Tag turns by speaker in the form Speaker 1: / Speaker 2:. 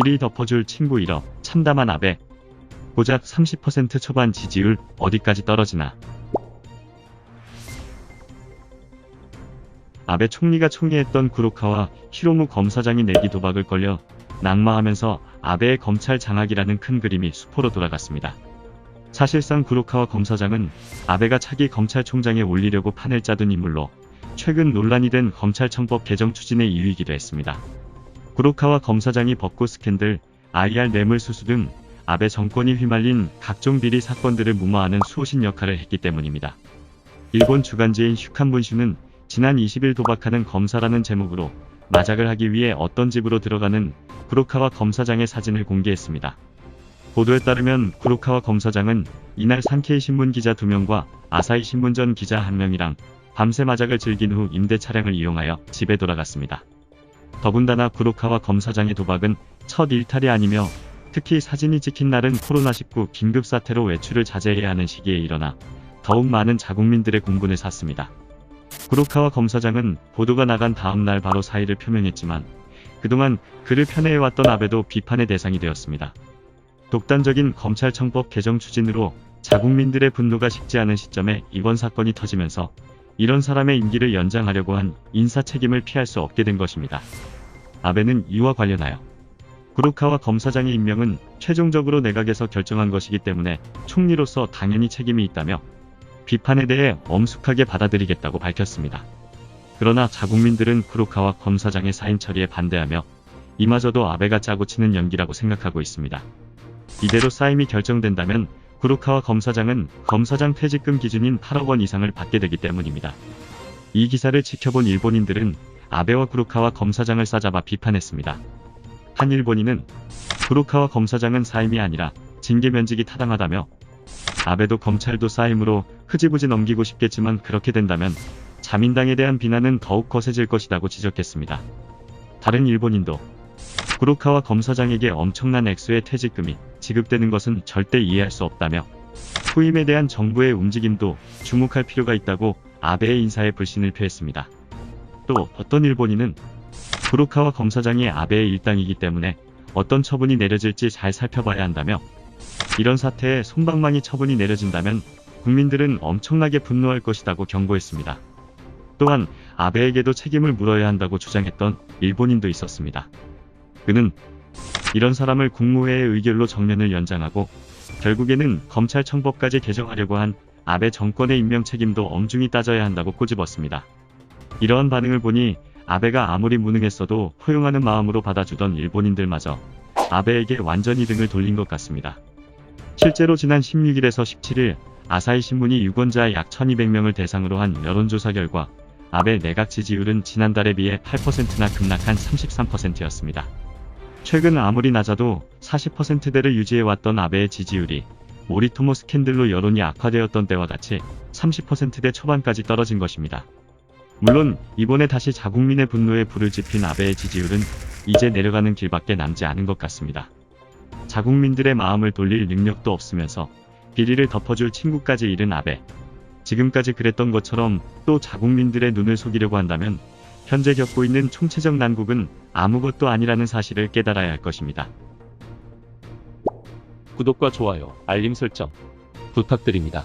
Speaker 1: 비리 덮어줄 친구 1억, 참담한 아베. 고작 30% 초반 지지율, 어디까지 떨어지나. 아베 총리가 총애했던 구로카와 히로무 검사장이 내기 도박을 걸려 낙마하면서 아베의 검찰 장악이라는 큰 그림이 수포로 돌아갔습니다. 사실상 구로카와 검사장은 아베가 차기 검찰총장에 올리려고 판을 짜둔 인물로 최근 논란이 된 검찰청법 개정 추진의 이유이기도 했습니다. 구로카와 검사장이 벚꽃 스캔들, IR 뇌물수수 등 아베 정권이 휘말린 각종 비리 사건들을 무마하는 수호신 역할을 했기 때문입니다. 일본 주간지인 슈칸분슈는 지난 20일 도박하는 검사라는 제목으로 마작을 하기 위해 어떤 집으로 들어가는 구로카와 검사장의 사진을 공개했습니다. 보도에 따르면 구로카와 검사장은 이날 산케이 신문 기자 2명과 아사히 신문 전 기자 1명이랑 밤새 마작을 즐긴 후 임대 차량을 이용하여 집에 돌아갔습니다. 더군다나 구로카와 검사장의 도박은 첫 일탈이 아니며 특히 사진이 찍힌 날은 코로나19 긴급 사태로 외출을 자제해야 하는 시기에 일어나 더욱 많은 자국민들의 공분을 샀습니다. 구로카와 검사장은 보도가 나간 다음 날 바로 사의를 표명했지만 그동안 그를 편애해왔던 아베도 비판의 대상이 되었습니다. 독단적인 검찰청법 개정 추진으로 자국민들의 분노가 식지 않은 시점에 이번 사건이 터지면서 이런 사람의 임기를 연장하려고 한 인사 책임을 피할 수 없게 된 것입니다. 아베는 이와 관련하여 구로카와 검사장의 임명은 최종적으로 내각에서 결정한 것이기 때문에 총리로서 당연히 책임이 있다며 비판에 대해 엄숙하게 받아들이겠다고 밝혔습니다. 그러나 자국민들은 구로카와 검사장의 사임 처리에 반대하며 이마저도 아베가 짜고 치는 연기라고 생각하고 있습니다. 이대로 사임이 결정된다면 구로카와 검사장은 검사장 퇴직금 기준인 8억 원 이상을 받게 되기 때문입니다. 이 기사를 지켜본 일본인들은 아베와 구로카와 검사장을 싸잡아 비판했습니다. 한 일본인은 구로카와 검사장은 사임이 아니라 징계 면직이 타당하다며 아베도 검찰도 사임으로 흐지부지 넘기고 싶겠지만 그렇게 된다면 자민당에 대한 비난은 더욱 거세질 것이라고 지적했습니다. 다른 일본인도 구로카와 검사장에게 엄청난 액수의 퇴직금이 지급되는 것은 절대 이해할 수 없다며 후임에 대한 정부의 움직임도 주목할 필요가 있다고 아베의 인사에 불신을 표했습니다. 또 어떤 일본인은 구로카와 검사장이 아베의 일당이기 때문에 어떤 처분이 내려질지 잘 살펴봐야 한다며 이런 사태에 솜방망이 처분이 내려진다면 국민들은 엄청나게 분노할 것이라고 경고했습니다. 또한 아베에게도 책임을 물어야 한다고 주장했던 일본인도 있었습니다. 그는 이런 사람을 국무회의 의결로 정년을 연장하고 결국에는 검찰청법까지 개정하려고 한 아베 정권의 임명 책임도 엄중히 따져야 한다고 꼬집었습니다. 이러한 반응을 보니 아베가 아무리 무능했어도 포용하는 마음으로 받아주던 일본인들마저 아베에게 완전히 등을 돌린 것 같습니다. 실제로 지난 16일에서 17일 아사히 신문이 유권자 약 1200명을 대상으로 한 여론조사 결과 아베 내각 지지율은 지난달에 비해 8%나 급락한 33%였습니다. 최근 아무리 낮아도 40%대를 유지해왔던 아베의 지지율이 모리토모 스캔들로 여론이 악화되었던 때와 같이 30%대 초반까지 떨어진 것입니다. 물론 이번에 다시 자국민의 분노에 불을 지핀 아베의 지지율은 이제 내려가는 길밖에 남지 않은 것 같습니다. 자국민들의 마음을 돌릴 능력도 없으면서 비리를 덮어줄 친구까지 잃은 아베. 지금까지 그랬던 것처럼 또 자국민들의 눈을 속이려고 한다면 현재 겪고 있는 총체적 난국은 아무것도 아니라는 사실을 깨달아야 할 것입니다.
Speaker 2: 구독과 좋아요, 알림 설정 부탁드립니다.